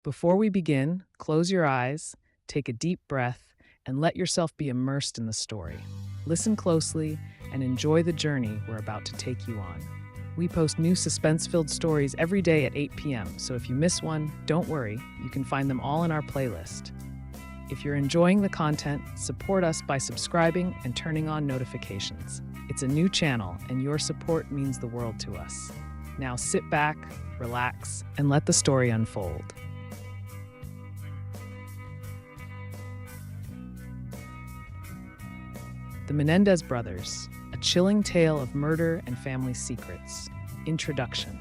Before we begin, close your eyes, take a deep breath, and let yourself be immersed in the story. Listen closely and enjoy the journey we're about to take you on. We post new suspense-filled stories every day at 8 p.m., so if you miss one, don't worry, you can find them all in our playlist. If you're enjoying the content, support us by subscribing and turning on notifications. It's a new channel, and your support means the world to us. Now sit back, relax, and let the story unfold. The Menendez Brothers, a chilling tale of murder and family secrets. Introduction.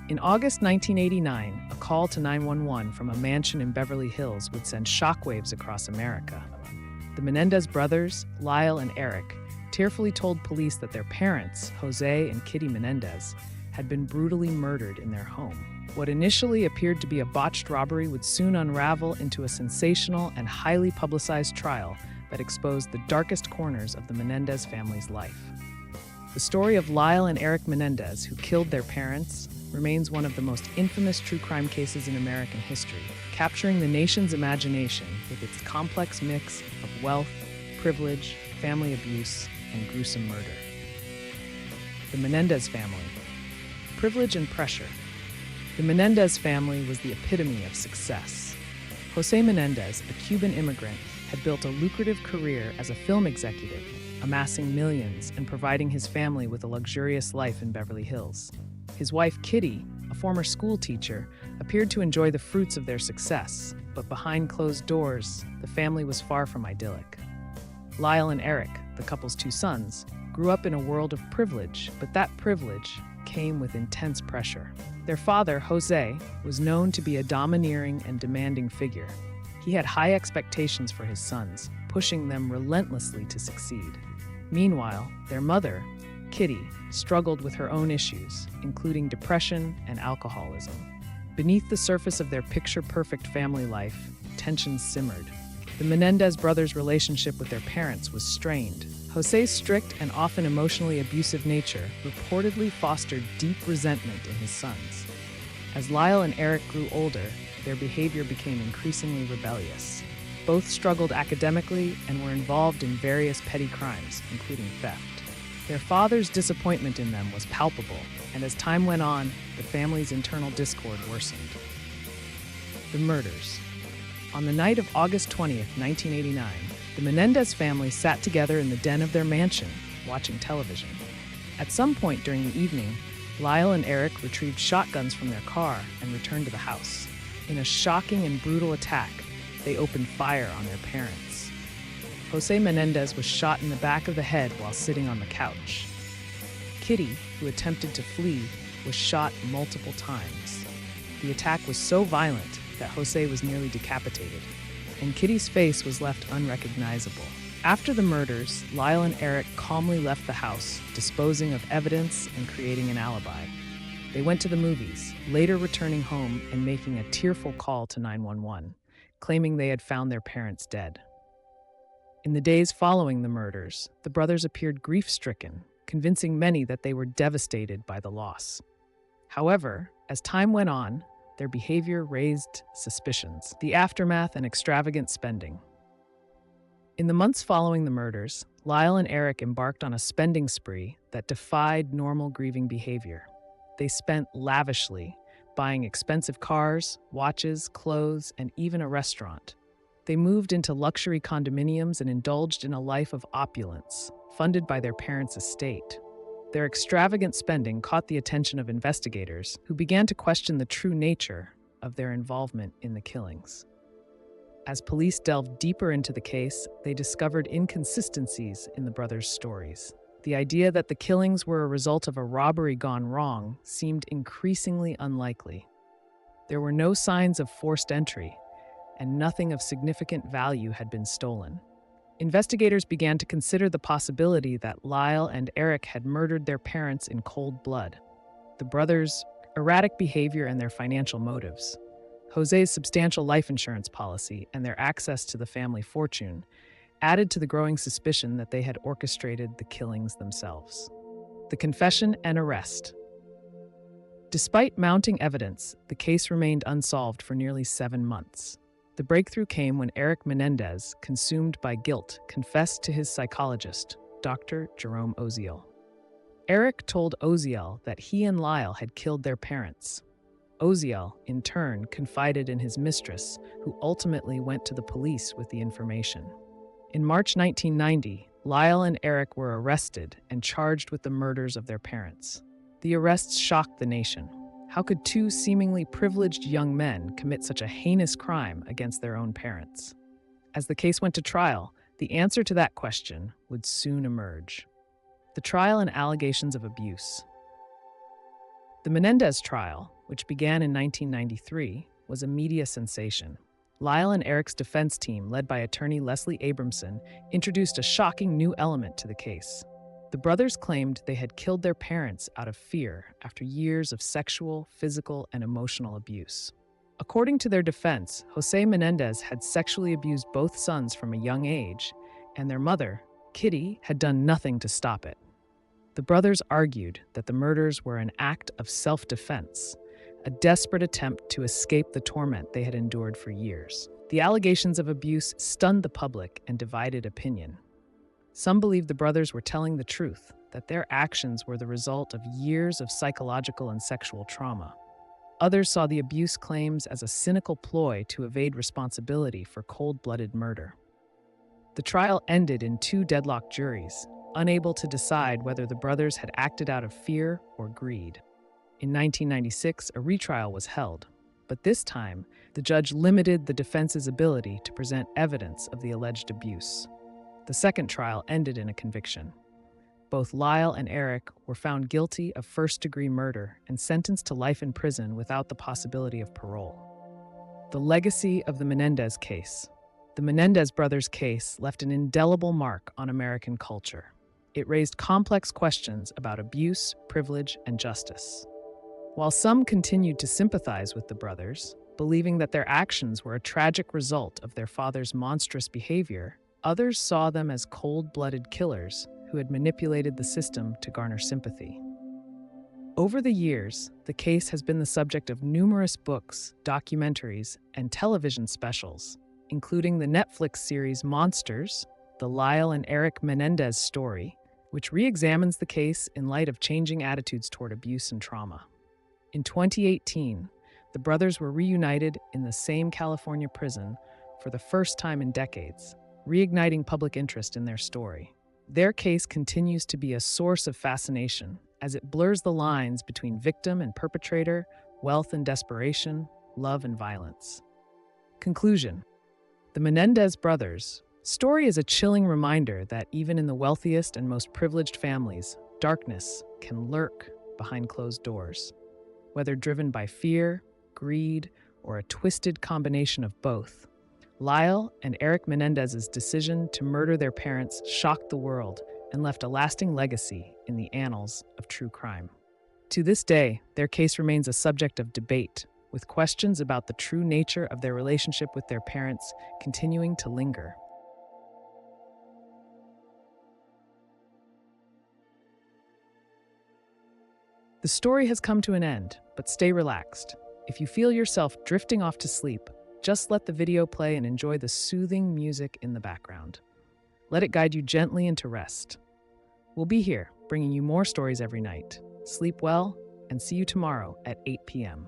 In August 1989, a call to 911 from a mansion in Beverly Hills would send shockwaves across America. The Menendez brothers, Lyle and Eric, tearfully told police that their parents, Jose and Kitty Menendez, had been brutally murdered in their home. What initially appeared to be a botched robbery would soon unravel into a sensational and highly publicized trial that exposed the darkest corners of the Menendez family's life. The story of Lyle and Eric Menendez, who killed their parents, remains one of the most infamous true crime cases in American history, capturing the nation's imagination with its complex mix of wealth, privilege, family abuse, and gruesome murder. The Menendez family. Privilege and pressure. The Menendez family was the epitome of success. Jose Menendez, a Cuban immigrant, had built a lucrative career as a film executive, amassing millions and providing his family with a luxurious life in Beverly Hills. His wife, Kitty, a former school teacher, appeared to enjoy the fruits of their success, but behind closed doors, the family was far from idyllic. Lyle and Eric, the couple's two sons, grew up in a world of privilege, but that privilege came with intense pressure. Their father, Jose, was known to be a domineering and demanding figure. He had high expectations for his sons, pushing them relentlessly to succeed. Meanwhile, their mother, Kitty, struggled with her own issues, including depression and alcoholism. Beneath the surface of their picture-perfect family life, tensions simmered. The Menendez brothers' relationship with their parents was strained. Jose's strict and often emotionally abusive nature reportedly fostered deep resentment in his sons. As Lyle and Eric grew older, their behavior became increasingly rebellious. Both struggled academically and were involved in various petty crimes, including theft. Their father's disappointment in them was palpable, and as time went on, the family's internal discord worsened. The murders. On the night of August 20th, 1989, the Menendez family sat together in the den of their mansion, watching television. At some point during the evening, Lyle and Eric retrieved shotguns from their car and returned to the house. In a shocking and brutal attack, they opened fire on their parents. Jose Menendez was shot in the back of the head while sitting on the couch. Kitty, who attempted to flee, was shot multiple times. The attack was so violent that Jose was nearly decapitated, and Kitty's face was left unrecognizable. After the murders, Lyle and Eric calmly left the house, disposing of evidence and creating an alibi. They went to the movies, later returning home and making a tearful call to 911, claiming they had found their parents dead. In the days following the murders, the brothers appeared grief-stricken, convincing many that they were devastated by the loss. However, as time went on, their behavior raised suspicions, the aftermath and extravagant spending. In the months following the murders, Lyle and Eric embarked on a spending spree that defied normal grieving behavior. They spent lavishly, buying expensive cars, watches, clothes, and even a restaurant. They moved into luxury condominiums and indulged in a life of opulence, funded by their parents' estate. Their extravagant spending caught the attention of investigators, who began to question the true nature of their involvement in the killings. As police delved deeper into the case, they discovered inconsistencies in the brothers' stories. The idea that the killings were a result of a robbery gone wrong seemed increasingly unlikely. There were no signs of forced entry, and nothing of significant value had been stolen. Investigators began to consider the possibility that Lyle and Eric had murdered their parents in cold blood. The brothers' erratic behavior and their financial motives, Jose's substantial life insurance policy, and their access to the family fortune added to the growing suspicion that they had orchestrated the killings themselves. The confession and arrest. Despite mounting evidence, the case remained unsolved for nearly 7 months. The breakthrough came when Eric Menendez, consumed by guilt, confessed to his psychologist, Dr. Jerome Oziel. Eric told Oziel that he and Lyle had killed their parents. Oziel, in turn, confided in his mistress, who ultimately went to the police with the information. In March 1990, Lyle and Eric were arrested and charged with the murders of their parents. The arrests shocked the nation. How could two seemingly privileged young men commit such a heinous crime against their own parents? As the case went to trial, the answer to that question would soon emerge. The trial and allegations of abuse. The Menendez trial, which began in 1993, was a media sensation. Lyle and Eric's defense team, led by attorney Leslie Abramson, introduced a shocking new element to the case. The brothers claimed they had killed their parents out of fear after years of sexual, physical, and emotional abuse. According to their defense, Jose Menendez had sexually abused both sons from a young age, and their mother, Kitty, had done nothing to stop it. The brothers argued that the murders were an act of self-defense, a desperate attempt to escape the torment they had endured for years. The allegations of abuse stunned the public and divided opinion. Some believed the brothers were telling the truth, that their actions were the result of years of psychological and sexual trauma. Others saw the abuse claims as a cynical ploy to evade responsibility for cold-blooded murder. The trial ended in 2 deadlocked juries, unable to decide whether the brothers had acted out of fear or greed. In 1996, a retrial was held, but this time, the judge limited the defense's ability to present evidence of the alleged abuse. The second trial ended in a conviction. Both Lyle and Eric were found guilty of first-degree murder and sentenced to life in prison without the possibility of parole. The legacy of the Menendez case. The Menendez brothers' case left an indelible mark on American culture. It raised complex questions about abuse, privilege, and justice. While some continued to sympathize with the brothers, believing that their actions were a tragic result of their father's monstrous behavior, others saw them as cold-blooded killers who had manipulated the system to garner sympathy. Over the years, the case has been the subject of numerous books, documentaries, and television specials, including the Netflix series Monsters, the Lyle and Eric Menendez story, which re-examines the case in light of changing attitudes toward abuse and trauma. In 2018, the brothers were reunited in the same California prison for the first time in decades, reigniting public interest in their story. Their case continues to be a source of fascination as it blurs the lines between victim and perpetrator, wealth and desperation, love and violence. Conclusion. The Menendez brothers' story is a chilling reminder that even in the wealthiest and most privileged families, darkness can lurk behind closed doors. Whether driven by fear, greed, or a twisted combination of both, Lyle and Eric Menendez's decision to murder their parents shocked the world and left a lasting legacy in the annals of true crime. To this day, their case remains a subject of debate, with questions about the true nature of their relationship with their parents continuing to linger. The story has come to an end, but stay relaxed. If you feel yourself drifting off to sleep, just let the video play and enjoy the soothing music in the background. Let it guide you gently into rest. We'll be here, bringing you more stories every night. Sleep well, and see you tomorrow at 8 p.m.